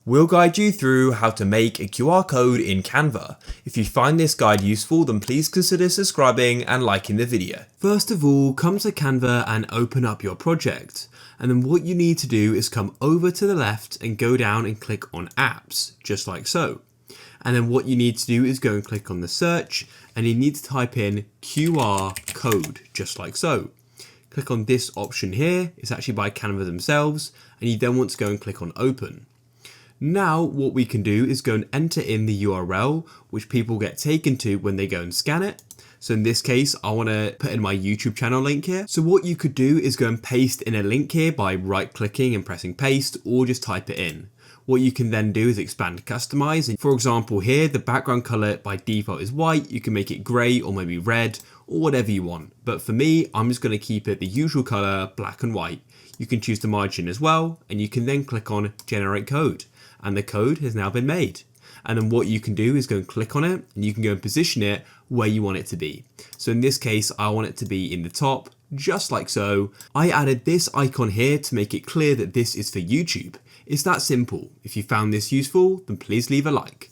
We'll guide you through how to make a QR code in Canva. If you find this guide useful, then please consider subscribing and liking the video. First of all, come to Canva and open up your project. And then what you need to do is come over to the left and go down and click on apps, just like so. And then what you need to do is go and click on the search, and you need to type in QR code, just like so. Click on this option here. It's actually by Canva themselves, and you then want to go and click on open. Now what we can do is go and enter in the URL which people get taken to when they go and scan it. So in this case, I want to put in my YouTube channel link here. So what you could do is go and paste in a link here by right clicking and pressing paste, or just type it in. What you can then do is expand and customize. And for example here, the background color by default is white. You can make it gray or maybe red or whatever you want. But for me, I'm just going to keep it the usual color, black and white. You can choose the margin as well, and you can then click on generate code. And the code has now been made. And then what you can do is go and click on it, and you can go and position it where you want it to be. So in this case, I want it to be in the top, just like so. I added this icon here to make it clear that this is for YouTube. It's that simple. If you found this useful, then please leave a like.